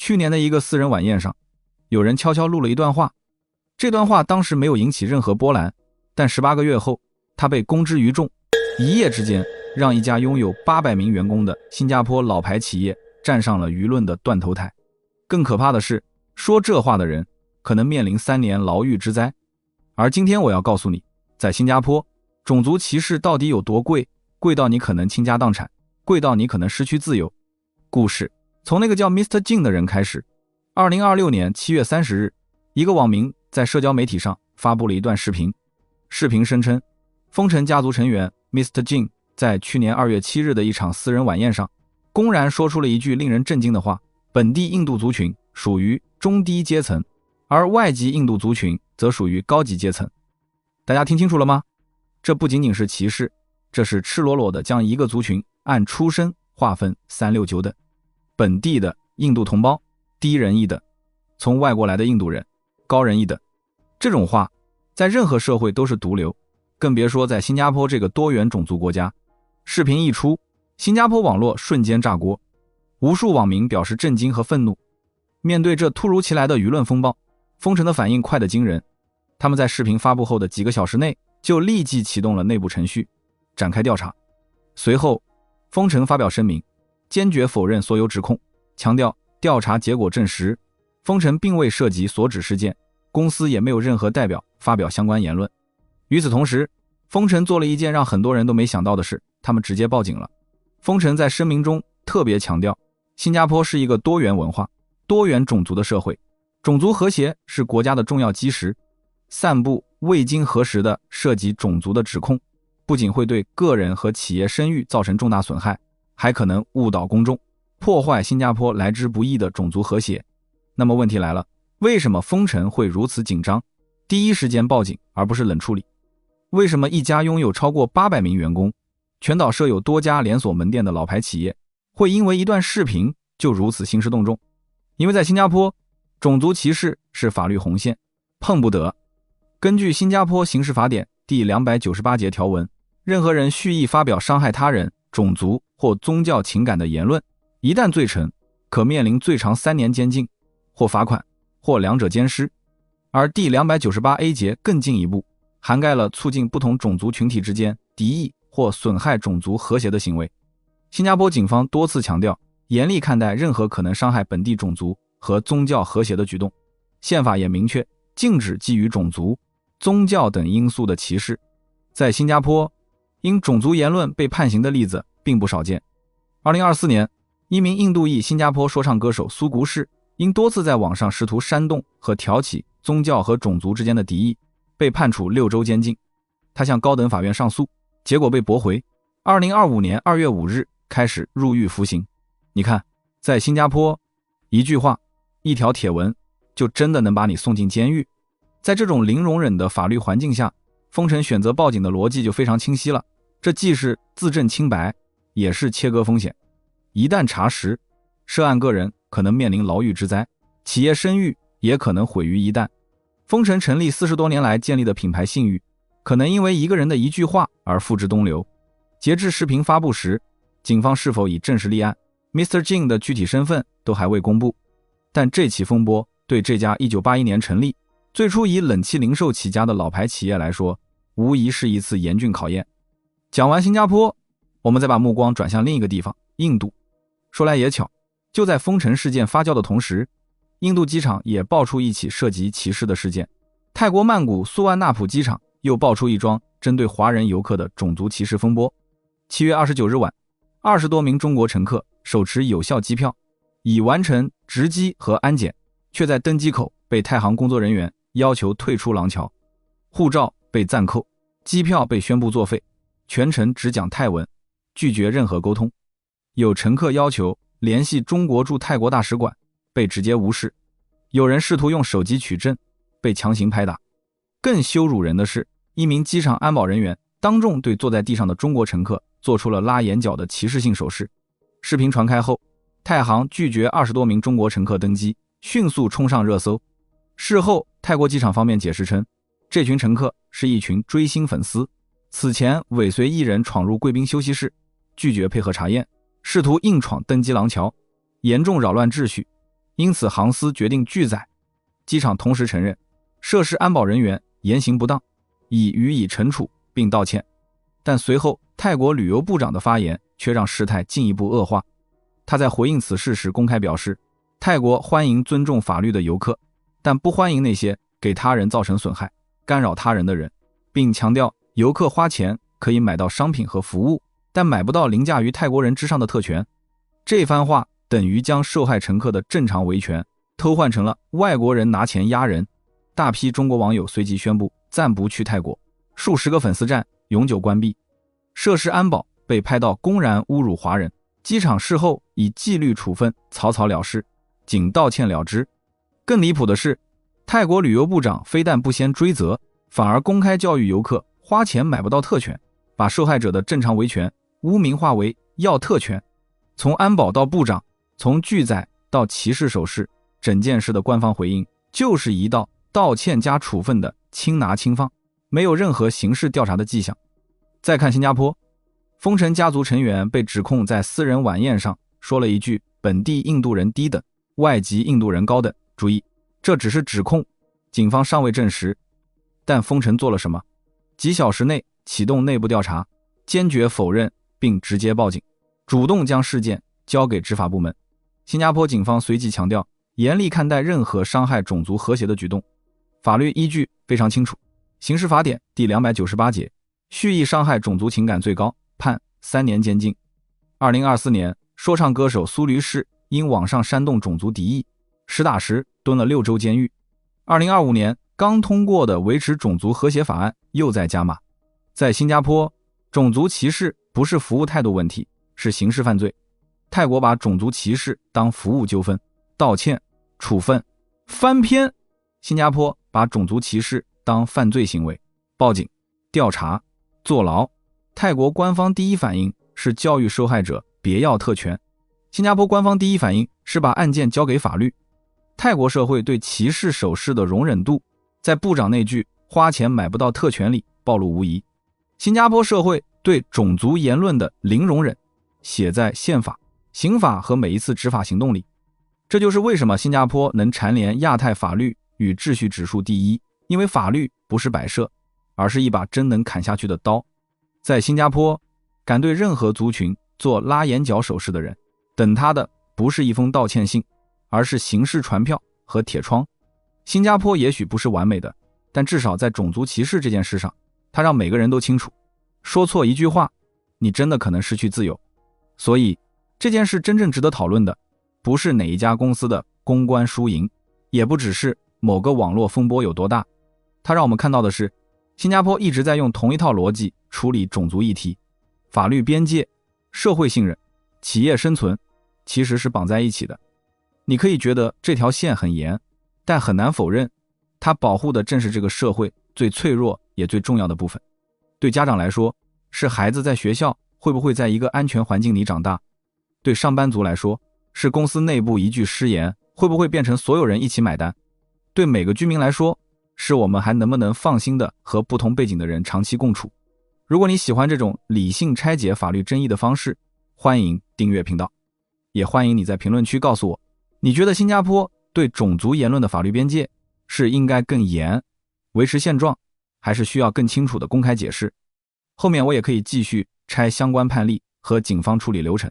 去年的一个私人晚宴上，有人悄悄录了一段话，这段话当时没有引起任何波澜，但18个月后，他被公之于众，一夜之间让一家拥有800名员工的新加坡老牌企业站上了舆论的断头台。更可怕的是，说这话的人可能面临3年牢狱之灾。而今天我要告诉你，在新加坡，种族歧视到底有多贵，贵到你可能倾家荡产，贵到你可能失去自由。故事从那个叫 Mr. Jing 的人开始。2026年7月30日，一个网民在社交媒体上发布了一段视频，视频声称丰臣家族成员 Mr. Jing 在去年2月7日的一场私人晚宴上，公然说出了一句令人震惊的话：本地印度族群属于中低阶层，而外籍印度族群则属于高级阶层。大家听清楚了吗？这不仅仅是歧视，这是赤裸裸的将一个族群按出身划分3、6、9等。本地的印度同胞低人一等，从外国来的印度人高人一等。这种话在任何社会都是毒瘤，更别说在新加坡这个多元种族国家。视频一出，新加坡网络瞬间炸锅，无数网民表示震惊和愤怒。面对这突如其来的舆论风暴，丰臣的反应快得惊人。他们在视频发布后的几个小时内就立即启动了内部程序，展开调查。随后，丰臣发表声明，坚决否认所有指控，强调调查结果证实，丰臣并未涉及所指事件，公司也没有任何代表发表相关言论。与此同时，丰臣做了一件让很多人都没想到的事，他们直接报警了。丰臣在声明中特别强调，新加坡是一个多元文化、多元种族的社会，种族和谐是国家的重要基石。散布未经核实的涉及种族的指控，不仅会对个人和企业声誉造成重大损害，还可能误导公众，破坏新加坡来之不易的种族和谐。那么问题来了，为什么丰臣会如此紧张，第一时间报警而不是冷处理？为什么一家拥有超过800名员工，全岛设有多家连锁门店的老牌企业，会因为一段视频就如此兴师动众？因为在新加坡，种族歧视是法律红线，碰不得。根据新加坡刑事法典第298节条文，任何人蓄意发表伤害他人、种族或宗教情感的言论，一旦罪成，可面临最长3年监禁，或罚款，或两者兼施。而第298A 节更进一步，涵盖了促进不同种族群体之间敌意或损害种族和谐的行为。新加坡警方多次强调，严厉看待任何可能伤害本地种族和宗教和谐的举动。宪法也明确禁止基于种族、宗教等因素的歧视。在新加坡，因种族言论被判刑的例子并不少见。2024年，一名印度裔新加坡说唱歌手苏古士因多次在网上试图煽动和挑起宗教和种族之间的敌意，被判处6周监禁。他向高等法院上诉，结果被驳回。2025年2月5日开始入狱服刑。你看，在新加坡，一句话、一条帖文就真的能把你送进监狱。在这种零容忍的法律环境下，丰臣选择报警的逻辑就非常清晰了。这既是自证清白，也是切割风险。一旦查实，涉案个人可能面临牢狱之灾，企业声誉也可能毁于一旦。丰臣成立40多年来建立的品牌信誉，可能因为一个人的一句话而付之东流。截至视频发布时，警方是否已正式立案， Mr. Jing 的具体身份都还未公布。但这起风波对这家1981年成立、最初以冷气零售起家的老牌企业来说，无疑是一次严峻考验。讲完新加坡，我们再把目光转向另一个地方，印度。说来也巧，就在丰臣事件发酵的同时，印度机场也爆出一起涉及歧视的事件。泰国曼谷苏万纳普机场又爆出一桩针对华人游客的种族歧视风波。7月29日晚，20多名中国乘客手持有效机票，已完成值机和安检，却在登机口被太行工作人员要求退出廊桥，护照被暂扣，机票被宣布作废，全程只讲泰文，拒绝任何沟通。有乘客要求联系中国驻泰国大使馆，被直接无视。有人试图用手机取证，被强行拍打。更羞辱人的是，一名机场安保人员当众对坐在地上的中国乘客做出了拉眼角的歧视性手势。视频传开后，泰航拒绝20多名中国乘客登机，迅速冲上热搜。事后，泰国机场方面解释称，这群乘客是一群追星粉丝，此前尾随艺人闯入贵宾休息室，拒绝配合查验，试图硬闯登机廊桥，严重扰乱秩序。因此航司决定拒载。机场同时承认涉事安保人员言行不当，已予以惩处并道歉。但随后泰国旅游部长的发言却让事态进一步恶化。他在回应此事时公开表示，泰国欢迎尊重法律的游客，但不欢迎那些给他人造成损害、干扰他人的人，并强调游客花钱可以买到商品和服务，但买不到凌驾于泰国人之上的特权。这番话等于将受害乘客的正常维权偷换成了外国人拿钱压人。大批中国网友随即宣布暂不去泰国，数十个粉丝站永久关闭。涉事安保被拍到公然侮辱华人，机场事后以纪律处分草草了事，仅道歉了之。更离谱的是，泰国旅游部长非但不先追责，反而公开教育游客花钱买不到特权，把受害者的正常维权污名化为要特权。从安保到部长，从拒载到歧视手势，整件事的官方回应就是一道道歉加处分的轻拿轻放，没有任何刑事调查的迹象。再看新加坡，丰臣家族成员被指控在私人晚宴上说了一句本地印度人低等，外籍印度人高等。注意，这只是指控，警方尚未证实。但丰臣做了什么？几小时内启动内部调查，坚决否认并直接报警，主动将事件交给执法部门。新加坡警方随即强调，严厉看待任何伤害种族和谐的举动。法律依据非常清楚，刑事法典第298节，蓄意伤害种族情感最高，判3年监禁。2024年，说唱歌手苏黎世因网上煽动种族敌意，实打实蹲了6周监狱。2025年刚通过的维持种族和谐法案又在加码。在新加坡，种族歧视不是服务态度问题，是刑事犯罪。泰国把种族歧视当服务纠纷，道歉、处分，翻篇。新加坡把种族歧视当犯罪行为，报警、调查、坐牢。泰国官方第一反应是教育受害者别要特权，新加坡官方第一反应是把案件交给法律。泰国社会对歧视手势的容忍度，在部长那句花钱买不到特权里暴露无遗。新加坡社会对种族言论的零容忍，写在宪法、刑法和每一次执法行动里。这就是为什么新加坡能蝉联亚太法律与秩序指数第一，因为法律不是摆设，而是一把真能砍下去的刀。在新加坡，敢对任何族群做拉眼角手势的人，等他的不是一封道歉信，而是刑事传票和铁窗。新加坡也许不是完美的，但至少在种族歧视这件事上，它让每个人都清楚，说错一句话，你真的可能失去自由。所以这件事真正值得讨论的，不是哪一家公司的公关输赢，也不只是某个网络风波有多大，它让我们看到的是，新加坡一直在用同一套逻辑处理种族议题。法律边界、社会信任、企业生存其实是绑在一起的。你可以觉得这条线很严，但很难否认，它保护的正是这个社会最脆弱也最重要的部分。对家长来说，是孩子在学校会不会在一个安全环境里长大；对上班族来说，是公司内部一句失言会不会变成所有人一起买单；对每个居民来说，是我们还能不能放心的和不同背景的人长期共处。如果你喜欢这种理性拆解法律争议的方式，欢迎订阅频道，也欢迎你在评论区告诉我，你觉得新加坡对种族言论的法律边界是应该更严，维持现状，还是需要更清楚的公开解释？后面我也可以继续拆相关判例和警方处理流程。